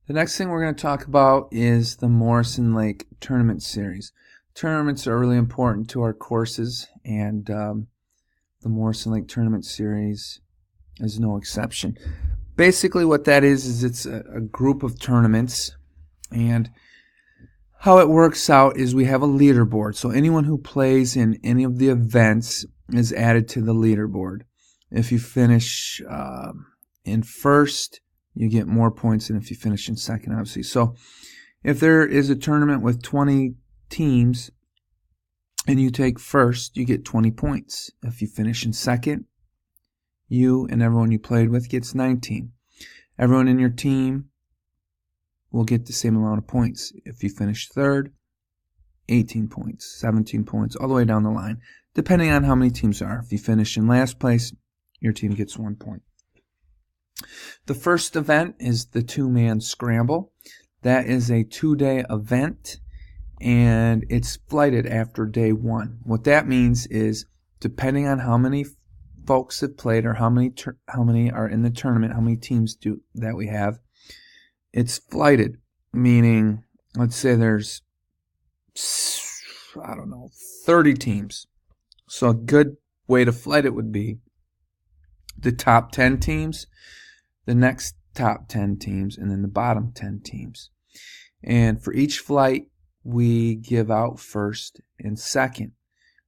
The next thing we're going to talk about is the Morrison Lake Tournament Series. Tournaments are really important to our courses, and the Morrison Lake Tournament Series is no exception. Basically what that is it's a group of tournaments, and how it works out is we have a leaderboard. So anyone who plays in any of the events is added to the leaderboard. If you finish in first, you get more points than if you finish in second, obviously. So if there is a tournament with 20 teams and you take first, you get 20 points. If you finish in second, you and everyone you played with gets 19. Everyone in your team will get the same amount of points. If you finish third, 18 points, 17 points, all the way down the line, depending on how many teams there are. If you finish in last place, your team gets 1 point. The first event is the two-man scramble. That is a 2-day event, and it's flighted after day 1. What that means is, depending on how many folks have played or how many are in the tournament, how many teams that we have, it's flighted, meaning, let's say there's, 30 teams. So a good way to flight it would be the top 10 teams, the next top 10 teams, and then the bottom 10 teams. And for each flight, we give out first and second.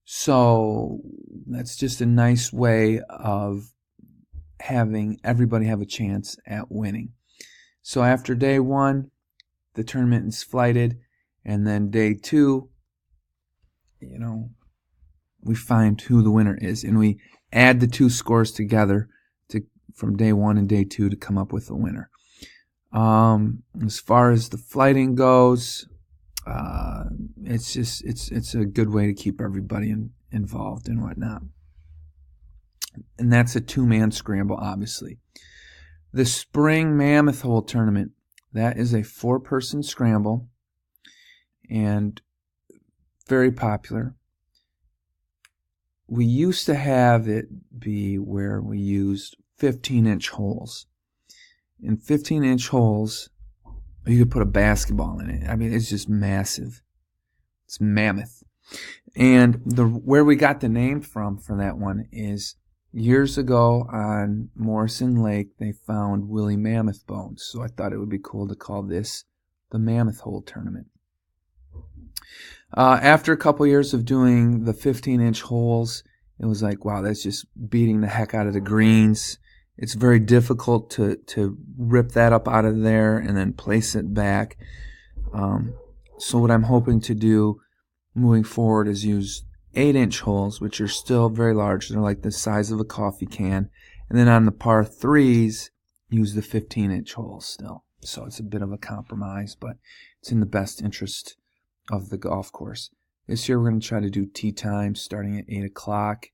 So that's just a nice way of having everybody have a chance at winning. So after day 1, the tournament is flighted, and then day 2, we find who the winner is, and we add the two scores together from day 1 and day 2 to come up with a winner. As far as the flighting goes, it's a good way to keep everybody involved and whatnot. And that's a two-man scramble, obviously. The Spring Mammoth Hole Tournament, that is a 4-person scramble and very popular. We used to have it be where we used 15-inch holes. In 15-inch holes, you could put a basketball in it. I mean, it's just massive. It's mammoth. And where we got the name from for that one is years ago on Morrison Lake, they found woolly mammoth bones. So I thought it would be cool to call this the Mammoth Hole Tournament. After a couple years of doing the 15-inch holes, it was like, wow, that's just beating the heck out of the greens. It's very difficult to rip that up out of there and then place it back. So what I'm hoping to do moving forward is use 8-inch holes, which are still very large. They're like the size of a coffee can. And then on the par 3s, use the 15-inch holes still. So it's a bit of a compromise, but it's in the best interest of the golf course. This year we're going to try to do tee time starting at 8 o'clock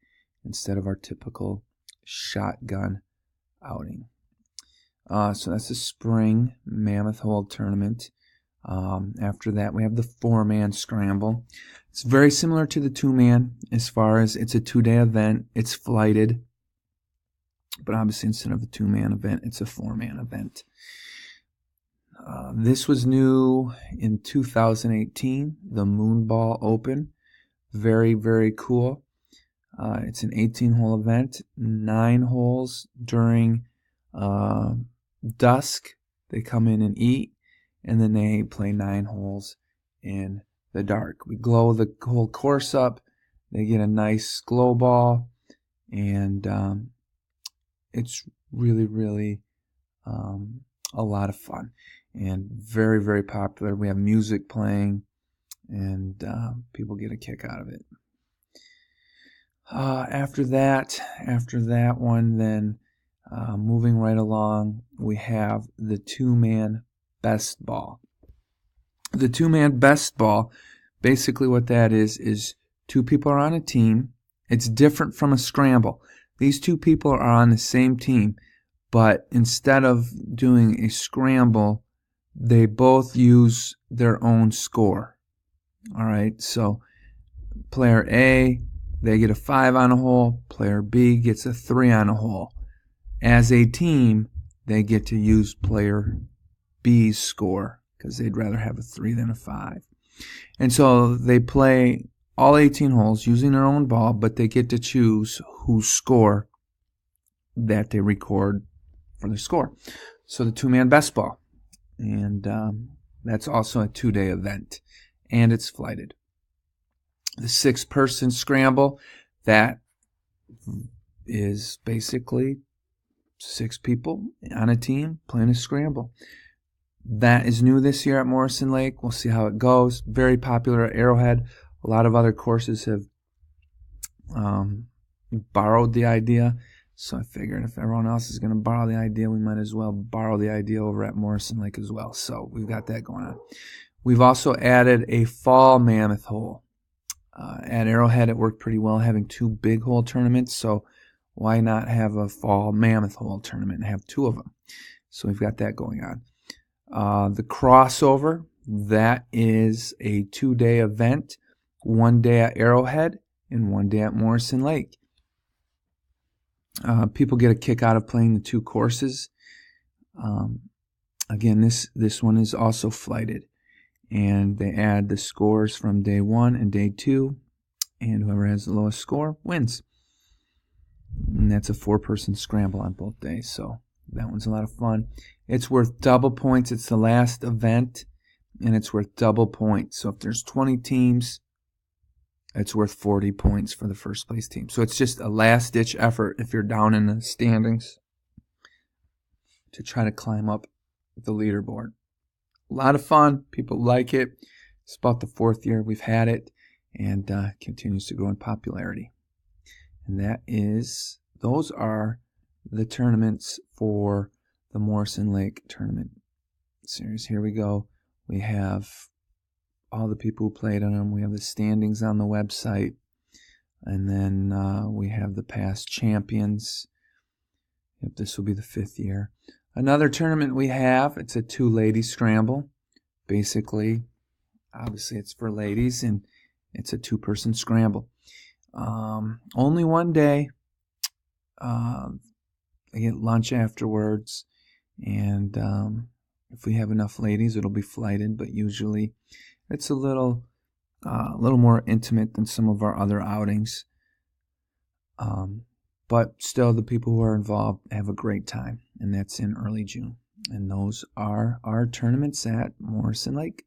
instead of our typical shotgun outing. So that's the Spring Mammoth Hole Tournament. After that, we have the 4-man scramble. It's very similar to the 2-man as far as it's a 2-day event. It's flighted, but obviously instead of a 2-man event, it's a 4-man event. This was new in 2018, the Moonball Open. Very, very cool. It's an 18-hole event, 9 holes during dusk. They come in and eat, and then they play 9 holes in the dark. We glow the whole course up. They get a nice glow ball, and it's really, really a lot of fun and very, very popular. We have music playing, and people get a kick out of it. After that one, then moving right along, we have the 2-man best ball. The 2-man best ball, basically what that is 2 people are on a team. It's different from a scramble. These 2 people are on the same team, but instead of doing a scramble, they both use their own score. All right, so player A, they get a 5 on a hole. Player B gets a 3 on a hole. As a team, they get to use player B's score because they'd rather have a 3 than a 5. And so they play all 18 holes using their own ball, but they get to choose whose score that they record for the score. So the 2-man best ball. And that's also a 2-day event. And it's flighted. The 6-person scramble, that is basically 6 people on a team playing a scramble. That is new this year at Morrison Lake. We'll see how it goes. Very popular at Arrowhead. A lot of other courses have borrowed the idea. So I figured if everyone else is going to borrow the idea, we might as well borrow the idea over at Morrison Lake as well. So we've got that going on. We've also added a fall mammoth hole. At Arrowhead, it worked pretty well having 2 big hole tournaments. So why not have a fall mammoth hole tournament and have 2 of them? So we've got that going on. The crossover, that is a 2-day event. 1 day at Arrowhead and 1 day at Morrison Lake. People get a kick out of playing the 2 courses. Again, this one is also flighted. And they add the scores from day 1 and day 2. And whoever has the lowest score wins. And that's a 4-person scramble on both days. So that one's a lot of fun. It's worth double points. It's the last event. And it's worth double points. So if there's 20 teams, it's worth 40 points for the first place team. So it's just a last-ditch effort if you're down in the standings to try to climb up the leaderboard. A lot of fun. People like it. It's about the 4th year we've had it, and continues to grow in popularity. And those are the tournaments for the Morrison Lake Tournament Series. Here we go. We have all the people who played on them. We have the standings on the website. And then we have the past champions. Yep, this will be the 5th year. Another tournament we have, it's a 2-lady scramble. Basically, obviously it's for ladies, and it's a 2-person scramble. Only 1 day. They get lunch afterwards. And if we have enough ladies, it'll be flighted. But usually it's a little more intimate than some of our other outings. But still, the people who are involved have a great time, and that's in early June. And those are our tournaments at Morrison Lake.